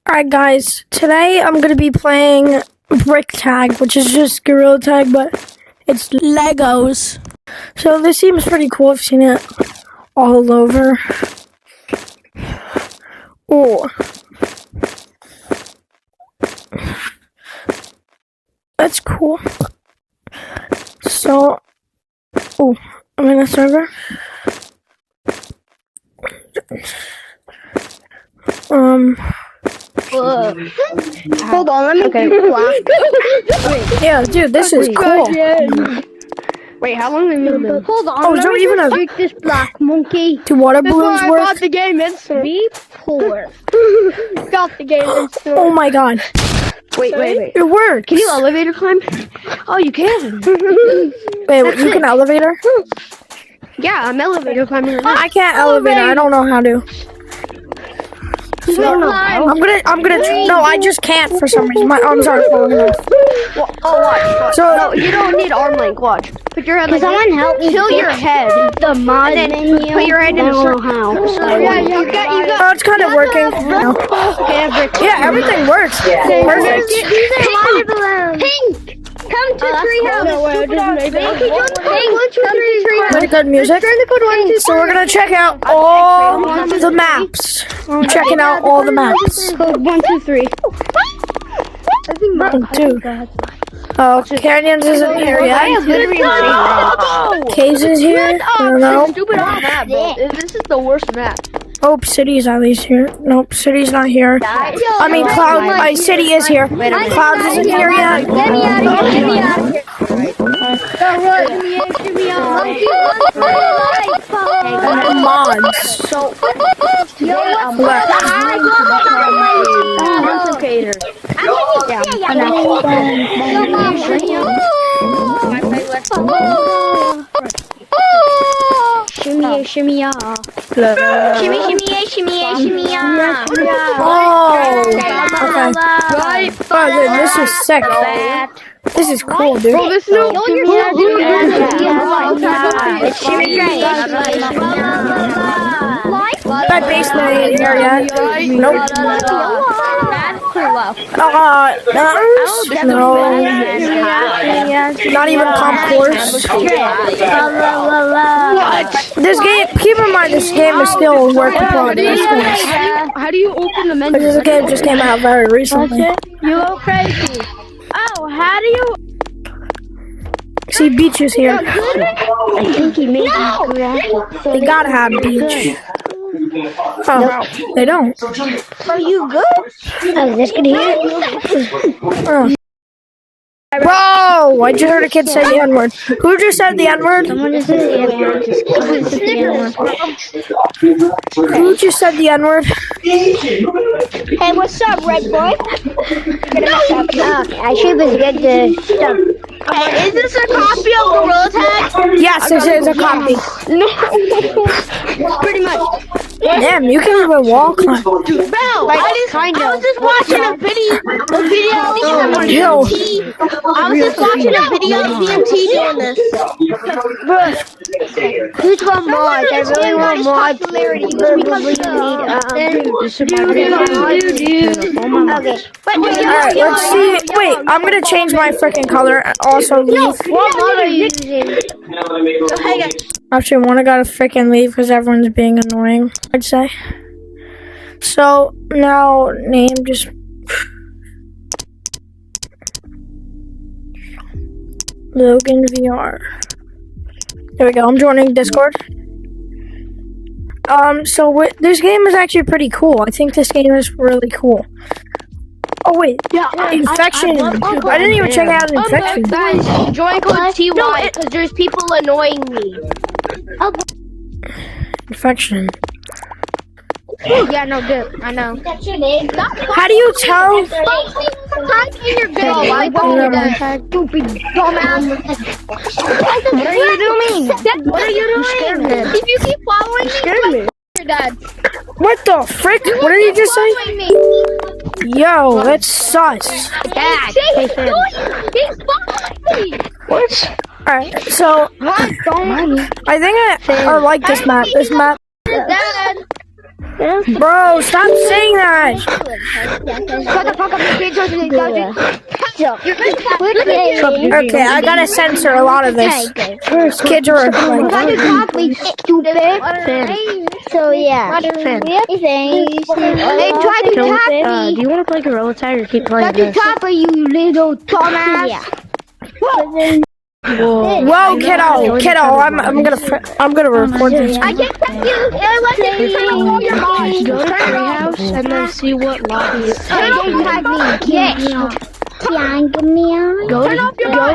Alright guys, today I'm going to be playing Brick Tag, which is just Gorilla Tag, but it's Legos. So this seems pretty cool. I've seen it all over. Oh. That's cool. So, I'm in a server. Hold on, let me Yeah, dude, this is cool. Wait, how long have you been? Hold on, is there even a this black monkey. do water balloons I work? got the game instant. Be poor. Got the game instant. Oh my god. Wait. It works. Can you elevator climb? Oh, you can. Wait, you can elevator? Yeah, I'm elevator climbing. I can't elevator. I don't know how to. So, I'm gonna. No, I just can't for some reason. I'm sorry. Watch. So No, you don't need arm length. Watch. Put your head like someone help me tilt your head. The mod menu. Put your head in a circle. Yeah, you got. Oh, it's kind of working. No. Yeah, everything works. Perfect. Pink! Come to treehouse. Pretty good music. So we're gonna check out all the maps. We're checking out all the maps. Code 1, 2, 3. Dude. Oh, Canyons isn't here yet. Caves is here. I don't know. Stupid map, bro. This is the worst map. Hope City's at least here. Nope, City's not here. I mean, City is here. Clouds isn't here yet. Get me out of here. Mods. Shimmy, yeah. Oh, okay. Oh, dude, this is sick. This is cool, dude. Oh, this new. That basement ain't here yet. Nope. No. Not even concourse. This game, keep in mind, this game is still a work in progress. How do you open the menu? This game just came out very recently. You go crazy. Oh, how do you? See, beach is here. I think he made They gotta have beach. Oh, they don't. Are you good? Oh, is this good here? Bro, I just heard a kid say the N-word. Who just said the N-word? Someone just said the N-word. Who just said the N-word? Hey, what's up, red boy? I should be good to stop. Is this a copy of Gorilla Tag? Yes, this is a copy. No. Pretty much. Damn, you can even walk. Bro, I was just watching a video of BMT. I was just watching a video of BMT doing this. Who's got mods? I really want mods. Okay. Alright, let's see. Wait, I'm gonna change my freaking color. Also leave. What mod are you using? Actually, I gotta freaking leave because everyone's being annoying, I'd say. So, now, name just... Logan VR. There we go, I'm joining Discord. So this game is actually pretty cool. I think this game is really cool. Oh wait, Yeah, Infection. I didn't even check out Infection. Guys, join code TY because there's people annoying me. Infection. Yeah, no good. I know. That's your name. How do you tell? Type in your Oh, I won't do that. stupid dumbass. What are you doing? What are you doing? If you keep following me, your dad. What the frick? What did you just say? Yo, that's sus. Dad. He's following me. What? Alright, so I think I like this map. This map. Dad. Bro, stop saying that. Shut the fuck up, you can't touch the Okay, I gotta censor a lot of this. Kids are like, stupid. So yeah. Hey, try to tap me. Do you want to play Gorilla Tag or keep playing Try to this? tap me, you little dumbass. Yeah. whoa, kiddo, I'm gonna record this. I can tap you. I want to turn off all your mods. Go to Treehouse and then see what lobby is. Hey, don't tag me. Yes. Go to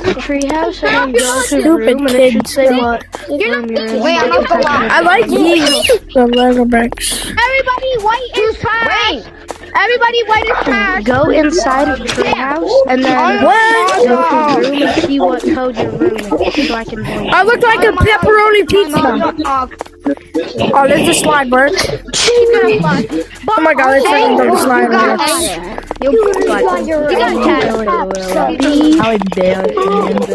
the Treehouse and then go to Stupid room and it should kids. say what room you're in. Wait, I'm not gonna lie. I like these, the Lego bricks. Everybody, white is trash. Everybody, white is trash. Go inside of Treehouse and then What? go to room and see what code your room is so I can join. I look like a pepperoni pizza. Oh, there's the slide work. Oh my god, there's freaking the slide works. You got how dare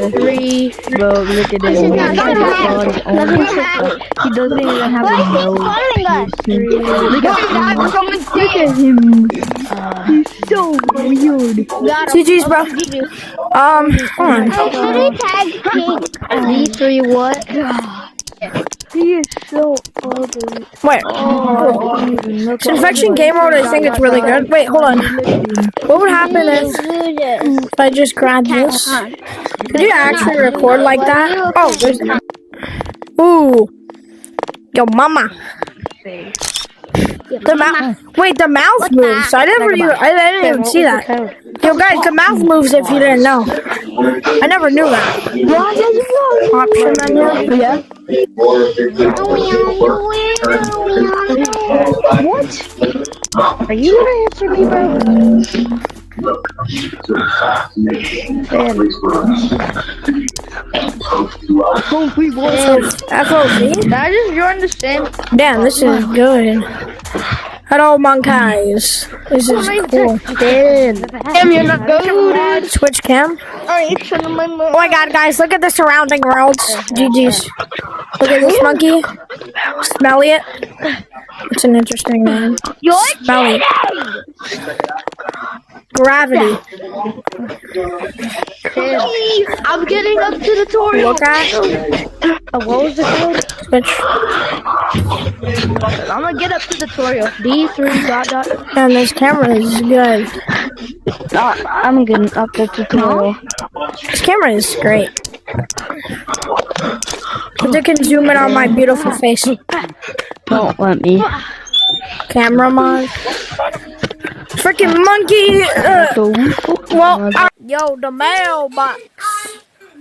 three. Bro, look at this. He doesn't even have a nose. Look at him. He's so weird. GG's, bro. Hold on. D3 what? He is so ugly. Wait. So infection game mode, I think it's really good. Wait, hold on. What would happen if I just grab this? Could you actually record like that? Oh, there's. Ooh. Yo, mama. The mouth. Wait, the mouth moves. I didn't even see that. Yo, guys, the mouth moves if you didn't know. I never knew that. Option menu. Yeah. What? Are you gonna answer me, bro? FOV? Did I just join the same? Damn, this is good. Hello, monkeys. This is cool. Damn, you're not good. Twitch cam. Oh my god, guys, look at the surrounding worlds. GG's. Look at this monkey. Smelly it. It's an interesting name. Smelly. Gravity. I'm getting up to the tutorial. Look at. What was the code? Twitch. I'm gonna get up to the tutorial. D3 dot. And this camera is good. I'm getting up to the tutorial. This camera is great. But you can zoom in on my beautiful face. Don't let me. Camera mod. Freaking monkey! Yo, the mailbox.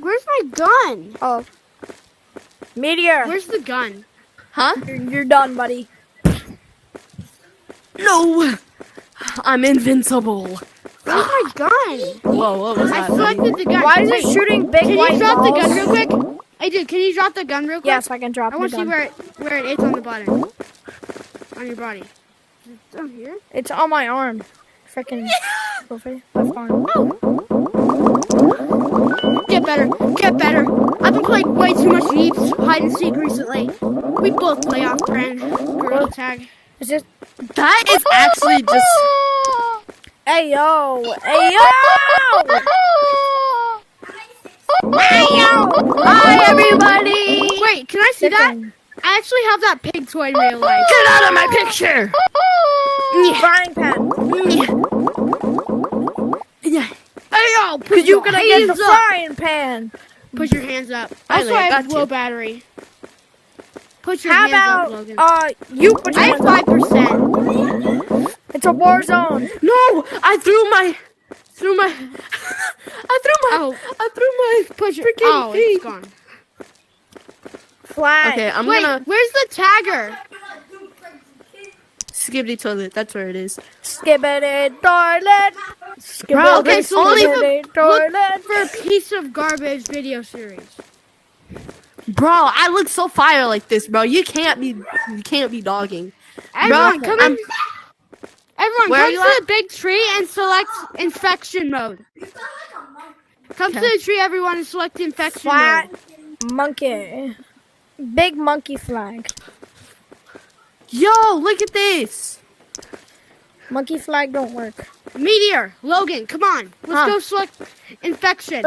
Where's my gun? Oh. Meteor. Where's the gun? Huh? You're done, buddy. No! I'm invincible. Where's my gun? Whoa, what was I that? selected the gun. Why is it shooting big Can white you drop the balls? gun real quick? Hey, dude, can you drop the gun real quick? Yes, I can drop I the want to see gun. where it is on the button. On your body. Is it down here? It's on my arm. Freaking left arm. Get better. Get better. I've been playing way too much Jeeps hide and seek recently. We both play off brand Gorilla Tag. Is this? That is actually just... Hey yo! Hey yo! Hey yo! Hi, everybody! Wait, can I see that? I actually have that pig toy in real life. Get out of my picture! Frying pan. Hey yo, Cause you gonna get the frying pan. Put your hands up. Finally, Also, I I have got low you. battery. Put your How hands up, about Logan. you put your I have hands up. 5%. It's a war zone. No! I threw my... Oh, Put your... oh, it's gone. Flag. Okay, I'm Wait, gonna... where's the tagger? Skibbity toilet, that's where it is. Skibbity toilet. Bro, Okay, so only Skibbity look toilet. for a piece of garbage video series. Bro, I look so fire like this, bro. You can't be dogging. Everyone, Bro, come in. Everyone, Where come are you to at? the big tree and select infection mode. Come to the tree, everyone, and select infection Flat mode. monkey. Big monkey flag. Yo, look at this. Monkey flag don't work. Meteor, Logan, come on. Let's go select infection.